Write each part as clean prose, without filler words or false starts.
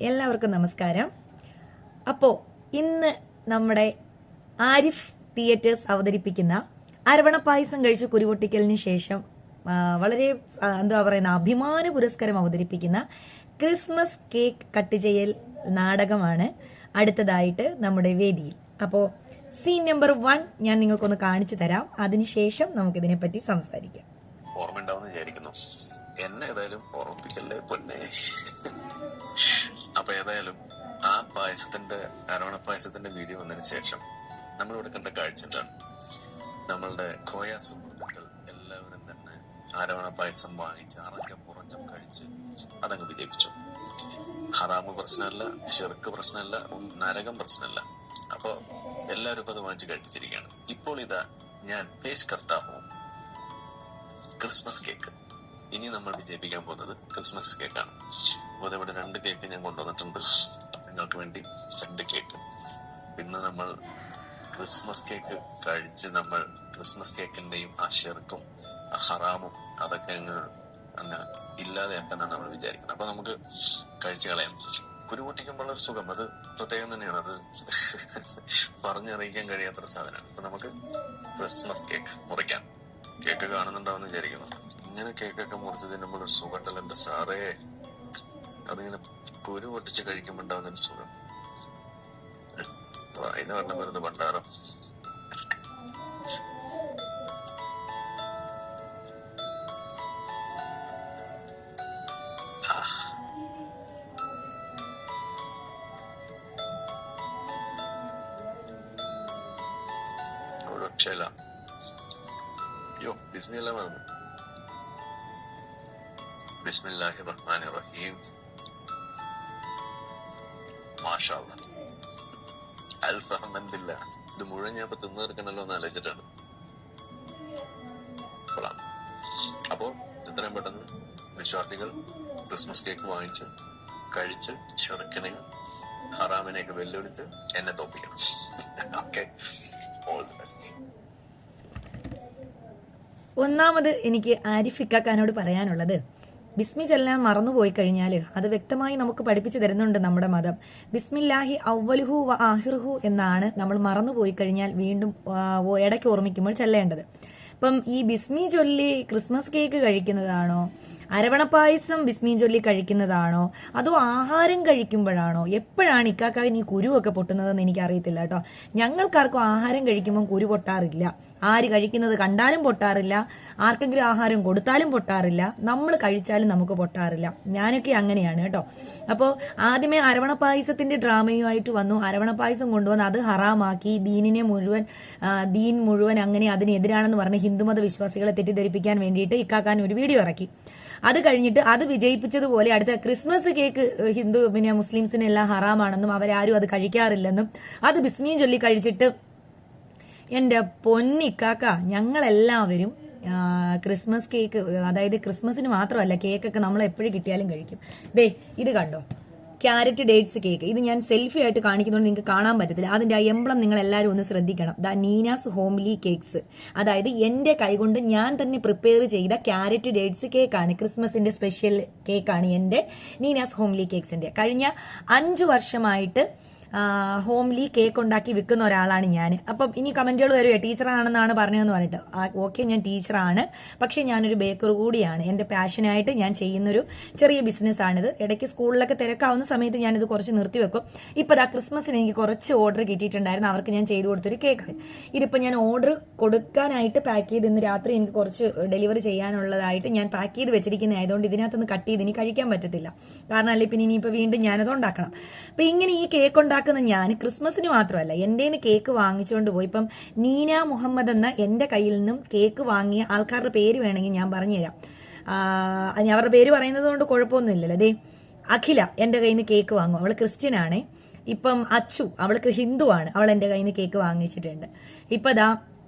എല്ലാവർക്കും നമസ്കാരം. അപ്പോൾ ഇന്ന് നമ്മുടെ ആരിഫ് തിയേറ്റേഴ്സ് അവതരിപ്പിക്കുന്ന അരവണ പായസം കഴിച്ച് കുരുപൊട്ടിക്കലിന് ശേഷം വളരെ അഭിമാന പുരസ്കാരം അവതരിപ്പിക്കുന്ന ക്രിസ്മസ് കേക്ക് കട്ട് ചെയ്യൽ നാടകമാണ് അടുത്തതായിട്ട് നമ്മുടെ വേദിയിൽ. അപ്പോൾ സീൻ നമ്പർ 1 ഞാൻ നിങ്ങൾക്കൊന്ന് കാണിച്ചു തരാം. അതിനുശേഷം നമുക്കിതിനെപ്പറ്റി സംസാരിക്കാം. ഓർമ്മയുണ്ടാവുമെന്ന് വിചാരിക്കുന്നു. എന്നെ ഏതായാലും ഓർമ്മിപ്പിക്കല്ലേ പൊന്നെ. അപ്പൊ ഏതായാലും ആ അരവണ പായസത്തിന്റെ വീഡിയോ വന്നതിന് ശേഷം നമ്മളിവിടെ കണ്ട കാഴ്ച എന്താണ്? നമ്മളുടെ കോയ സുഹൃത്തുക്കൾ എല്ലാവരും തന്നെ അരവണ പായസം വാങ്ങിച്ച് അറഞ്ചം പുറഞ്ചം കഴിച്ച് അതങ്ങ് വിജയിപ്പിച്ചു. ഹറാമ് പ്രശ്നമല്ല, ഷിർക്ക് പ്രശ്നമല്ല, നരകം പ്രശ്നമല്ല. അപ്പൊ എല്ലാവരും ഇപ്പൊ അത് വാങ്ങിച്ച് കഴിപ്പിച്ചിരിക്കുകയാണ്. ഇപ്പോൾ ഇതാ ഞാൻ പേശ് കർത്താഹു ക്രിസ്മസ് കേക്ക്. ഇനി നമ്മൾ വിജയിപ്പിക്കാൻ പോകുന്നത് ക്രിസ്മസ് കേക്കാണ്. അപ്പോൾ ഇവിടെ 2 കേക്ക് ഞാൻ കൊണ്ടുവന്നിട്ടുണ്ട് നിങ്ങൾക്ക് വേണ്ടി. 2 കേക്ക്. ഇന്ന് നമ്മൾ ക്രിസ്മസ് കേക്ക് കഴിച്ച് നമ്മൾ ക്രിസ്മസ് കേക്കിന്റെയും ആ ഷെർക്കും ആ ഹറാമും അതൊക്കെ അങ്ങ് ഇല്ലാതെയാക്കാന്നാണ് നമ്മൾ വിചാരിക്കുന്നത്. അപ്പൊ നമുക്ക് കഴിച്ചു കളയാം. കുരുപൊട്ടിക്കുമ്പോൾ ഒരു സുഖം അത് പ്രത്യേകം തന്നെയാണ്. അത് പറഞ്ഞറിയിക്കാൻ കഴിയാത്തൊരു സാധനമാണ്. അപ്പൊ നമുക്ക് ക്രിസ്മസ് കേക്ക് മുറിക്കാം. കേക്ക് കാണുന്നുണ്ടാവുമെന്ന് വിചാരിക്കുന്നു. ഇങ്ങനെ കേക്കൊക്കെ മുറിച്ച് തിന്നുമ്പോൾ ഒരു സുഖം ഉണ്ടല്ലോ എന്റെ സാറേ. അതിങ്ങനെ കുരു പൊട്ടിച്ച് കഴിക്കുമ്പോൾ ഉണ്ടാവുന്നൊരു സുഖം. അതിന് പറഞ്ഞ വരുന്ന ഭണ്ഡാരം. രക്ഷയില്ല. അയ്യോ, ബിസ്മില്ലാ പറഞ്ഞു. ബിസ്മില്ലാഹിർ റഹ്മാനിർ റഹീം. മാഷാ അല്ലാഹ്, അൽഫ് ഹംദുലില്ലാഹ്. ഇത് മുഴുവൻ ഞാൻ ഇപ്പൊ തിന്നു തീർക്കണല്ലോ എന്ന് ആലോചിച്ചിട്ടാണ്. അപ്പോ എത്രയും പെട്ടെന്ന് വിശ്വാസികൾ ക്രിസ്മസ് കേക്ക് വാങ്ങിച്ച് കഴിച്ച് ഷിർക്കിനെയും ഹറാമിനെയൊക്കെ വെല്ലുവിളിച്ച് എന്നെ തോപ്പിക്കണം. Okay, all the best. ഒന്നാമത് എനിക്ക് ആരിഫ് ഇക്കാക്കാനോട് പറയാനുള്ളത്, ബിസ്മി ചൊല്ലാൻ മറന്നുപോയി കഴിഞ്ഞാൽ അത് വ്യക്തമായി നമുക്ക് പഠിപ്പിച്ചു തരുന്നുണ്ട് നമ്മുടെ മതം. ബിസ്മില്ലാഹി അവ്വലുഹു വ ആഹിറുഹു എന്നാണ് നമ്മൾ മറന്നുപോയി കഴിഞ്ഞാൽ വീണ്ടും ഇടയ്ക്ക് ഓർമ്മിക്കുമ്പോൾ ചെല്ലേണ്ടത്. അപ്പം ഈ ബിസ്മി ചൊല്ലി ക്രിസ്മസ് കേക്ക് കഴിക്കുന്നതാണോ, അരവണപ്പായസം ബിസ്മി ചൊല്ലി കഴിക്കുന്നതാണോ, അതോ ആഹാരം കഴിക്കുമ്പോഴാണോ? എപ്പോഴാണ് ഇക്കാക്കാവിന് ഈ കുരുവൊക്കെ പൊട്ടുന്നതെന്ന് എനിക്ക് അറിയത്തില്ല കേട്ടോ. ഞങ്ങൾക്കാർക്കും ആഹാരം കഴിക്കുമ്പോൾ കുരു പൊട്ടാറില്ല. ആര് കഴിക്കുന്നത് കണ്ടാലും പൊട്ടാറില്ല, ആർക്കെങ്കിലും ആഹാരം കൊടുത്താലും പൊട്ടാറില്ല, നമ്മൾ കഴിച്ചാലും നമുക്ക് പൊട്ടാറില്ല. ഞാനൊക്കെ അങ്ങനെയാണ് കേട്ടോ. അപ്പോൾ ആദ്യമേ അരവണപ്പായസത്തിന്റെ ഡ്രാമയുമായിട്ട് വന്നു. അരവണപ്പായസം കൊണ്ടുവന്ന് അത് ഹറാമാക്കി ദീൻ മുഴുവൻ അങ്ങനെ അതിനെതിരാണെന്ന് പറഞ്ഞ് ഹിന്ദുമത വിശ്വാസികളെ തെറ്റിദ്ധരിപ്പിക്കാൻ വേണ്ടിയിട്ട് ഇക്കാക്കാൻ ഒരു വീഡിയോ ഇറക്കി. അത് കഴിഞ്ഞിട്ട് അത് വിജയിപ്പിച്ചതുപോലെ അടുത്ത ക്രിസ്മസ് കേക്ക് മുസ്ലിംസിനെല്ലാം ഹറാമാണെന്നും അവരാരും അത് കഴിക്കാറില്ലെന്നും അത് ബിസ്മി ചൊല്ലി കഴിച്ചിട്ട്, എന്റെ പൊന്നിക്കാക്ക, ഞങ്ങളെല്ലാവരും ക്രിസ്മസ് കേക്ക്, അതായത് ക്രിസ്മസിന് മാത്രമല്ല കേക്കൊക്കെ നമ്മൾ എപ്പോഴും കിട്ടിയാലും കഴിക്കും. ദേ ഇത് കണ്ടോ, ക്യാരറ്റ് ഡേറ്റ്സ് കേക്ക്. ഇത് ഞാൻ സെൽഫി ആയിട്ട് കാണിക്കുന്നതുകൊണ്ട് നിങ്ങൾക്ക് കാണാൻ പറ്റത്തില്ല. അതിന്റെ ആ എംബ്ലം നിങ്ങൾ എല്ലാവരും ഒന്ന് ശ്രദ്ധിക്കണം. ദ നീനാസ് ഹോംലി കേക്ക്സ്, അതായത് എന്റെ കൈകൊണ്ട് ഞാൻ തന്നെ പ്രിപ്പയർ ചെയ്ത ക്യാരറ്റ് ഡേറ്റ്സ് കേക്കാണ്. ക്രിസ്മസിന്റെ സ്പെഷ്യൽ കേക്കാണ് എന്റെ നീനാസ് ഹോംലി കേക്ക്സിന്റെ. കഴിഞ്ഞ 5 വർഷമായിട്ട് ഹോംലി കേക്ക് ഉണ്ടാക്കി വിൽക്കുന്ന ഒരാളാണ് ഞാൻ. അപ്പം ഇനി കമന്റുകൾ വരുമോ, ടീച്ചറാണെന്നാണ് പറഞ്ഞതെന്ന് പറഞ്ഞിട്ട്. ഓക്കെ, ഞാൻ ടീച്ചറാണ്, പക്ഷെ ഞാനൊരു ബേക്കർ കൂടിയാണ്. എന്റെ പാഷനായിട്ട് ഞാൻ ചെയ്യുന്നൊരു ചെറിയ ബിസിനസ് ആണിത്. ഇടയ്ക്ക് സ്കൂളിലൊക്കെ തിരക്കാവുന്ന സമയത്ത് ഞാനിത് കുറച്ച് നിർത്തിവെക്കും. ഇപ്പൊ ക്രിസ്മസിന് എനിക്ക് കുറച്ച് ഓർഡർ കിട്ടിയിട്ടുണ്ടായിരുന്നു. അവർക്ക് ഞാൻ ചെയ്തു കൊടുത്തൊരു കേക്ക്. ഇതിപ്പോ ഞാൻ ഓർഡർ കൊടുക്കാനായിട്ട് പാക്ക് ചെയ്ത് ഇന്ന് രാത്രി എനിക്ക് കുറച്ച് ഡെലിവറി ചെയ്യാനുള്ളതായിട്ട് ഞാൻ പാക്ക് ചെയ്ത് വെച്ചിരിക്കുന്നതായതുകൊണ്ട് ഇതിനകത്തൊന്ന് കട്ട് ചെയ്ത് ഇനി കഴിക്കാൻ പറ്റത്തില്ല. കാരണം അല്ലെ പിന്നെ ഇനിയിപ്പോ വീണ്ടും ഞാനത് ഉണ്ടാക്കണം. അപ്പൊ ഇങ്ങനെ ഈ കേക്ക് ഉണ്ടാക്കുന്ന ഞാൻ ക്രിസ്മസിന് മാത്രമല്ല എന്റെ കേക്ക് വാങ്ങിച്ചുകൊണ്ട് പോയി. ഇപ്പം നീന മുഹമ്മദ് എന്ന എന്റെ കയ്യിൽ നിന്നും കേക്ക് വാങ്ങിയ ആൾക്കാരുടെ പേര് വേണമെങ്കിൽ ഞാൻ പറഞ്ഞുതരാം. അവരുടെ പേര് പറയുന്നത് കൊണ്ട് കുഴപ്പമൊന്നുമില്ലല്ലോ. അതെ, അഖില എന്റെ കയ്യിൽ നിന്ന് കേക്ക് വാങ്ങും, അവള് ക്രിസ്ത്യൻ ആണ്. ഇപ്പം അച്ചു, അവൾക്ക് ഹിന്ദു ആണ്, അവൾ എന്റെ കയ്യിൽ നിന്ന് കേക്ക് വാങ്ങിച്ചിട്ടുണ്ട്. ഇപ്പൊ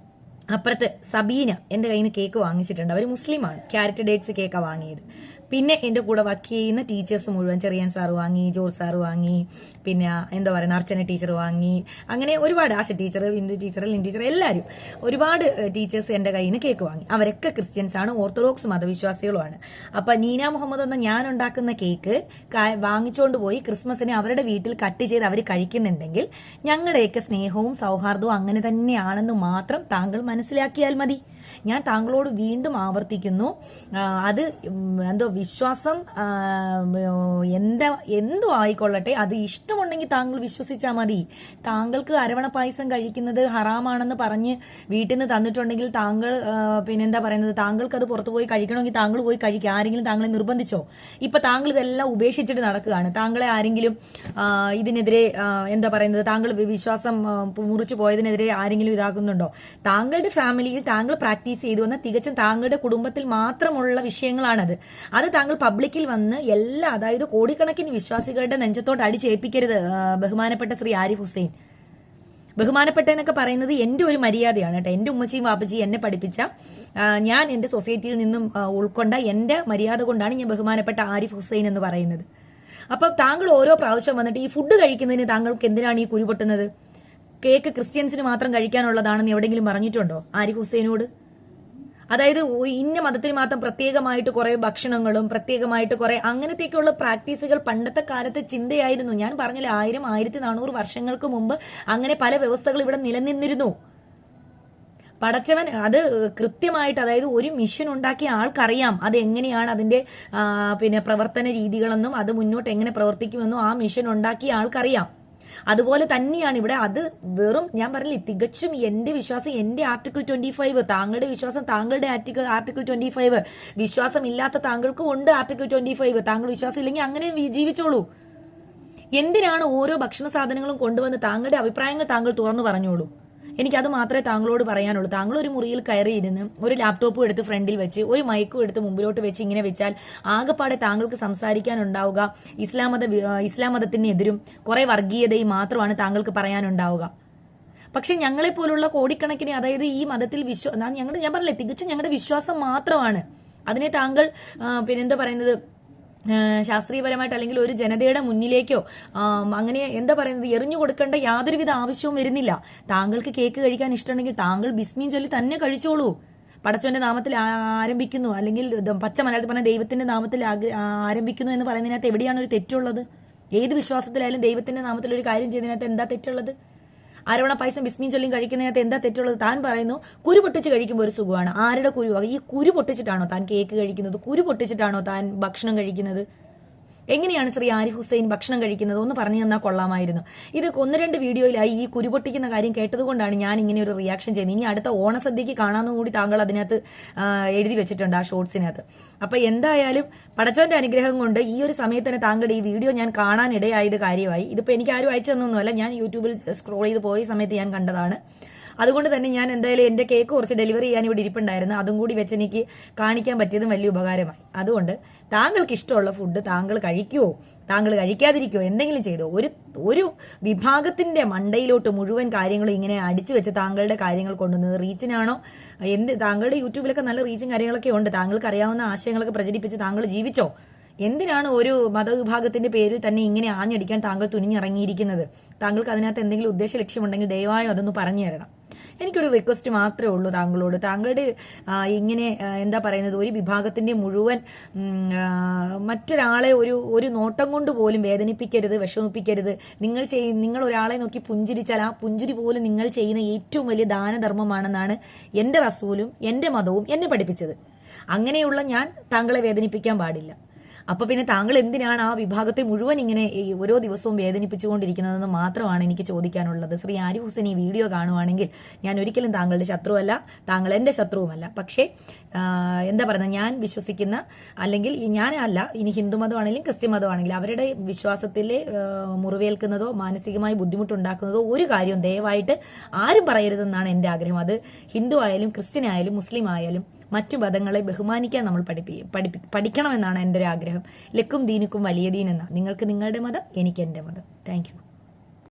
അപ്പുറത്ത് സബീന എന്റെ കയ്യിൽ നിന്ന് കേക്ക് വാങ്ങിച്ചിട്ടുണ്ട്, അവർ മുസ്ലിമാണ്. ക്യാരറ്റ് ഡേറ്റ്സ് കേക്കാണ് വാങ്ങിയത്. പിന്നെ എന്റെ കൂടെ വർക്ക് ചെയ്യുന്ന ടീച്ചേഴ്സ് മുഴുവൻ, ചെറിയൻ സാർ വാങ്ങി, ജോർജ് സാർ വാങ്ങി, പിന്നെ എന്താ പറയുക അർച്ചന ടീച്ചർ വാങ്ങി, അങ്ങനെ ഒരുപാട് ആശ ടീച്ചർ, ബിന്ദു ടീച്ചർ, ലിൻ ടീച്ചർ, എല്ലാവരും ഒരുപാട് ടീച്ചേഴ്സ് എന്റെ കയ്യിൽ നിന്ന് കേക്ക് വാങ്ങി. അവരൊക്കെ ക്രിസ്ത്യൻസ് ആണ്, ഓർത്തഡോക്സ് മതവിശ്വാസികളുമാണ്. അപ്പൊ നീന മുഹമ്മദ് എന്ന ഞാൻ ഉണ്ടാക്കുന്ന കേക്ക് വാങ്ങിച്ചുകൊണ്ട് പോയി ക്രിസ്മസിന് അവരുടെ വീട്ടിൽ കട്ട് ചെയ്ത് അവർ കഴിക്കുന്നുണ്ടെങ്കിൽ ഞങ്ങളുടെയൊക്കെ സ്നേഹവും സൗഹാർദ്ദവും അങ്ങനെ തന്നെയാണെന്ന് മാത്രം താങ്കൾ മനസ്സിലാക്കിയാൽ മതി. ഞാൻ താങ്കളോട് വീണ്ടും ആവർത്തിക്കുന്നു, അത് എന്തോ വിശ്വാസം എന്തോ ആയിക്കൊള്ളട്ടെ, അത് ഇഷ്ടമുണ്ടെങ്കിൽ താങ്കൾ വിശ്വസിച്ചാൽ മതി. താങ്കൾക്ക് അരവണ പായസം കഴിക്കുന്നത് ഹറാമാണെന്ന് പറഞ്ഞ് വീട്ടിൽ നിന്ന് തന്നിട്ടുണ്ടെങ്കിൽ താങ്കൾ പിന്നെന്താ പറയുന്നത്, താങ്കൾക്ക് അത് പുറത്തു പോയി കഴിക്കണമെങ്കിൽ താങ്കൾ പോയി കഴിക്കുക. ആരെങ്കിലും താങ്കളെ നിർബന്ധിച്ചോ? ഇപ്പൊ താങ്കൾ ഇതെല്ലാം ഉപേക്ഷിച്ചിട്ട് നടക്കുകയാണ്. താങ്കളെ ആരെങ്കിലും ഇതിനെതിരെ എന്താ പറയുന്നത്, താങ്കൾ വിശ്വാസം മുറിച്ചു പോയതിനെതിരെ ആരെങ്കിലും ഇതാക്കുന്നുണ്ടോ? താങ്കളുടെ ഫാമിലിയിൽ താങ്കൾ പ്രാക്ടീസ് ചെയ്തു വന്ന തികച്ചും താങ്കളുടെ കുടുംബത്തിൽ മാത്രമുള്ള വിഷയങ്ങളാണത്. അത് താങ്കൾ പബ്ലിക്കിൽ വന്ന് അതായത് കോടിക്കണക്കിന് വിശ്വാസികളുടെ നെഞ്ചത്തോട്ട് അടിച്ചേൽപ്പിക്കരുത്. ബഹുമാനപ്പെട്ട ശ്രീ ആരിഫ് ഹുസൈൻ, ബഹുമാനപ്പെട്ട എന്നൊക്കെ പറയുന്നത് എന്റെ ഒരു മര്യാദയാണ് കേട്ടോ. എന്റെ ഉമ്മച്ചിയും വാപ്പച്ചിയും എന്നെ പഠിപ്പിച്ച, ഞാൻ എന്റെ സൊസൈറ്റിയിൽ നിന്നും ഉൾക്കൊണ്ട എന്റെ മര്യാദ കൊണ്ടാണ് ഞാൻ ബഹുമാനപ്പെട്ട ആരിഫ് ഹുസൈൻ എന്ന് പറയുന്നത്. അപ്പൊ താങ്കൾ ഓരോ പ്രാവശ്യം വന്നിട്ട് ഈ ഫുഡ് കഴിക്കുന്നതിന് താങ്കൾക്ക് എന്തിനാണ് ഈ കുരു പൊട്ടുന്നത്? കേക്ക് ക്രിസ്ത്യൻസിന് മാത്രം കഴിക്കാനുള്ളതാണെന്ന് എവിടെയെങ്കിലും പറഞ്ഞിട്ടുണ്ടോ ആരിഫ് ഹുസൈനോട്? അതായത് ഇന്ന മതത്തിന് മാത്രം പ്രത്യേകമായിട്ട് കുറെ ഭക്ഷണങ്ങളും പ്രത്യേകമായിട്ട് കുറെ അങ്ങനത്തെയൊക്കെയുള്ള പ്രാക്ടീസുകൾ പണ്ടത്തെ കാലത്തെ ചിന്തയായിരുന്നു. ഞാൻ പറഞ്ഞില്ല, 1400 വർഷങ്ങൾക്ക് മുമ്പ് അങ്ങനെ പല വ്യവസ്ഥകൾ ഇവിടെ നിലനിന്നിരുന്നു. പടച്ചവൻ അത് കൃത്യമായിട്ട്, അതായത് ഒരു മിഷൻ ഉണ്ടാക്കിയ ആൾക്കറിയാം അത് എങ്ങനെയാണ് അതിന്റെ പിന്നെ പ്രവർത്തന രീതികളെന്നും അത് മുന്നോട്ട് എങ്ങനെ പ്രവർത്തിക്കുമെന്നും ആ മിഷൻ ഉണ്ടാക്കിയ ആൾക്കറിയാം. അതുപോലെ തന്നെയാണ് ഇവിടെ. അത് വെറും ഞാൻ പറഞ്ഞില്ലേ, തികച്ചും എന്റെ വിശ്വാസം എന്റെ ആർട്ടിക്കിൾ 25, താങ്കളുടെ വിശ്വാസം താങ്കളുടെ ആർട്ടിക്കിൾ 25, വിശ്വാസം ഇല്ലാത്ത താങ്കൾക്കും ഉണ്ട് ആർട്ടിക്കിൾ 25. താങ്കൾ വിശ്വാസം ഇല്ലെങ്കിൽ അങ്ങനെ ജീവിച്ചോളൂ. എന്തിനാണ് ഓരോ ഭക്ഷണ സാധനങ്ങളും കൊണ്ടുവന്ന് താങ്കളുടെ അഭിപ്രായങ്ങൾ താങ്കൾ തുറന്നു പറഞ്ഞോളൂ. എനിക്കത് മാത്രമേ താങ്കളോട് പറയാനുള്ളൂ. താങ്കൾ ഒരു മുറിയിൽ കയറിയിരുന്ന് ഒരു ലാപ്ടോപ്പും എടുത്ത് ഫ്രണ്ടിൽ വെച്ച് ഒരു മൈക്കും എടുത്ത് മുമ്പിലോട്ട് വെച്ച് ഇങ്ങനെ വെച്ചാൽ ആകെപ്പാടെ താങ്കൾക്ക് സംസാരിക്കാനുണ്ടാവുക ഇസ്ലാം മതത്തിനെതിരും കുറെ വർഗീയതയും മാത്രമാണ് താങ്കൾക്ക് പറയാനുണ്ടാവുക. പക്ഷെ ഞങ്ങളെപ്പോലുള്ള കോടിക്കണക്കിന്, അതായത് ഈ മതത്തിൽ ഞാൻ പറഞ്ഞില്ലേ, തികച്ചും ഞങ്ങളുടെ വിശ്വാസം മാത്രമാണ്. അതിനെ താങ്കൾ പിന്നെന്താ പറയുന്നത്, ശാസ്ത്രീയപരമായിട്ട് അല്ലെങ്കിൽ ഒരു ജനതയുടെ മുന്നിലേക്കോ അങ്ങനെ എന്താ പറയുന്നത് എറിഞ്ഞു കൊടുക്കേണ്ട യാതൊരുവിധ ആവശ്യവും വരുന്നില്ല. താങ്കൾക്ക് കേക്ക് കഴിക്കാൻ ഇഷ്ടമുണ്ടെങ്കിൽ താങ്കൾ ബിസ്മി ചൊല്ലി തന്നെ കഴിച്ചോളൂ. പടച്ചവന്റെ നാമത്തിൽ ആരംഭിക്കുന്നു, അല്ലെങ്കിൽ പച്ച മലയാളത്തിൽ പറഞ്ഞ ദൈവത്തിന്റെ നാമത്തിൽ ആരംഭിക്കുന്നു എന്ന് പറയുന്നതിനകത്ത് എവിടെയാണ് ഒരു തെറ്റുള്ളത്? ഏത് വിശ്വാസത്തിലായാലും ദൈവത്തിന്റെ നാമത്തിൽ ഒരു കാര്യം ചെയ്യുന്നതിനകത്ത് എന്താ തെറ്റുള്ളത്? അരവണ പായസം ബിസ്മി ചൊല്ലിയും കഴിക്കുന്നതിനകത്ത് എന്താ തെറ്റുള്ളത്? താൻ പറയുന്നു കുരു പൊട്ടിച്ച് കഴിക്കുമ്പോൾ ഒരു സുഖമാണ്. ആരുടെ കുരു? ഈ കുരു പൊട്ടിച്ചിട്ടാണോ താൻ കേക്ക് കഴിക്കുന്നത്? കുരു പൊട്ടിച്ചിട്ടാണോ താൻ ഭക്ഷണം കഴിക്കുന്നത്? എങ്ങനെയാണ് ശ്രീ ആരിഫ് ഹുസൈൻ ഭക്ഷണം കഴിക്കുന്നത്? ഒന്ന് പറഞ്ഞു തന്നാൽ കൊള്ളാമായിരുന്നു. ഇത് 1-2 വീഡിയോയിലായി ഈ കുരു പൊട്ടിക്കുന്ന കാര്യം കേട്ടതുകൊണ്ടാണ് ഞാൻ ഇങ്ങനെ ഒരു റിയാക്ഷൻ ചെയ്യുന്നത്. ഇനി അടുത്ത ഓണസദ്യക്ക് കാണാമെന്നും കൂടി താങ്കൾ അതിനകത്ത് എഴുതി വെച്ചിട്ടുണ്ട്, ആ ഷോർട്സിനകത്ത്. അപ്പൊ എന്തായാലും പടച്ചവന്റെ അനുഗ്രഹം കൊണ്ട് ഈ ഒരു സമയത്ത് തന്നെ താങ്കളുടെ ഈ വീഡിയോ ഞാൻ കാണാനിടയായത് കാര്യമായി. ഇതിപ്പോ എനിക്ക് ആരും അയച്ചു തന്നൊന്നുമല്ല, ഞാൻ യൂട്യൂബിൽ സ്ക്രോൾ ചെയ്ത് പോയ സമയത്ത് ഞാൻ കണ്ടതാണ്. അതുകൊണ്ട് തന്നെ ഞാൻ എന്തായാലും എന്റെ കേക്ക് കുറച്ച് ഡെലിവറി ചെയ്യാൻ ഇവിടെ ഇരിപ്പുണ്ടായിരുന്നു, അതും കൂടി വെച്ച് എനിക്ക് കാണിക്കാൻ പറ്റിയതും വലിയ ഉപകാരമായി. അതുകൊണ്ട് താങ്കൾക്ക് ഇഷ്ടമുള്ള ഫുഡ് താങ്കൾ കഴിക്കുവോ, താങ്കൾ കഴിക്കാതിരിക്കുവോ, എന്തെങ്കിലും ചെയ്തോ. ഒരു വിഭാഗത്തിന്റെ മണ്ടയിലോട്ട് മുഴുവൻ കാര്യങ്ങളും ഇങ്ങനെ അടിച്ചു വെച്ച് താങ്കളുടെ കാര്യങ്ങൾ കൊണ്ടുവന്നത് റീച്ചിനാണോ? താങ്കളുടെ യൂട്യൂബിലൊക്കെ നല്ല റീച്ചും കാര്യങ്ങളൊക്കെ ഉണ്ട്, താങ്കൾക്ക് അറിയാവുന്ന ആശയങ്ങളൊക്കെ പ്രചരിപ്പിച്ച് താങ്കൾ ജീവിച്ചോ. എന്തിനാണ് ഒരു മതവിഭാഗത്തിന്റെ പേരിൽ തന്നെ ഇങ്ങനെ ആഞ്ഞടിക്കാൻ താങ്കൾ തുനിഞ്ഞിറങ്ങിയിരിക്കുന്നത്? താങ്കൾക്ക് അതിനകത്ത് എന്തെങ്കിലും ഉദ്ദേശ ലക്ഷ്യമുണ്ടെങ്കിൽ ദയവായും അതൊന്ന് പറഞ്ഞു തരണം. എനിക്കൊരു റിക്വസ്റ്റ് മാത്രമേ ഉള്ളൂ താങ്കളോട്. താങ്കളുടെ ഇങ്ങനെ എന്താ പറയുന്നത്, ഒരു വിഭാഗത്തിന്റെ മുഴുവൻ മറ്റൊരാളെ ഒരു നോട്ടം കൊണ്ട് പോലും വേദനിപ്പിക്കരുത്, വിഷമിപ്പിക്കരുത്. നിങ്ങൾ ഒരാളെ നോക്കി പുഞ്ചിരിച്ചാൽ ആ പുഞ്ചിരി പോലും നിങ്ങൾ ചെയ്യുന്ന ഏറ്റവും വലിയ ദാനധർമ്മമാണെന്നാണ് എന്റെ റസൂലും എന്റെ മതവും എന്നെ പഠിപ്പിച്ചത്. അങ്ങനെയുള്ള ഞാൻ താങ്കളെ വേദനിപ്പിക്കാൻ പാടില്ല. അപ്പൊ പിന്നെ താങ്കൾ എന്തിനാണ് ആ വിഭാഗത്തെ മുഴുവൻ ഇങ്ങനെ ഓരോ ദിവസവും വേദനിപ്പിച്ചുകൊണ്ടിരിക്കുന്നതെന്ന് മാത്രമാണ് എനിക്ക് ചോദിക്കാനുള്ളത്. ശ്രീ ആരിഫ് ഹുസൈൻ ഈ വീഡിയോ കാണുവാണെങ്കിൽ ഞാൻ ഒരിക്കലും താങ്കളുടെ ശത്രുവല്ല, താങ്കൾ എന്റെ ശത്രുവുമല്ല. പക്ഷേ എന്താ പറയുന്നത്, ഞാൻ വിശ്വസിക്കുന്ന, അല്ലെങ്കിൽ ഞാനല്ല, ഇനി ഹിന്ദു മതമാണെങ്കിലും ക്രിസ്ത്യൻ മതമാണെങ്കിലും അവരുടെ വിശ്വാസത്തിൽ മുറിവേൽക്കുന്നതോ മാനസികമായി ബുദ്ധിമുട്ടുണ്ടാക്കുന്നതോ ഒരു കാര്യവും ദയവായിട്ട് ആരും പറയരുതെന്നാണ് എന്റെ ആഗ്രഹം. അത് ഹിന്ദു ആയാലും ക്രിസ്ത്യൻ ആയാലും മുസ്ലിം ആയാലും മറ്റു മതങ്ങളെ ബഹുമാനിക്കാൻ നമ്മൾ പഠിക്കണമെന്നാണ് എൻ്റെ ഒരു ആഗ്രഹം. ലക്കും ദീനുക്കും വലിയ ദീൻ എന്ന. നിങ്ങൾക്ക് നിങ്ങളുടെ മതം, എനിക്ക് എൻ്റെ മതം. Thank you.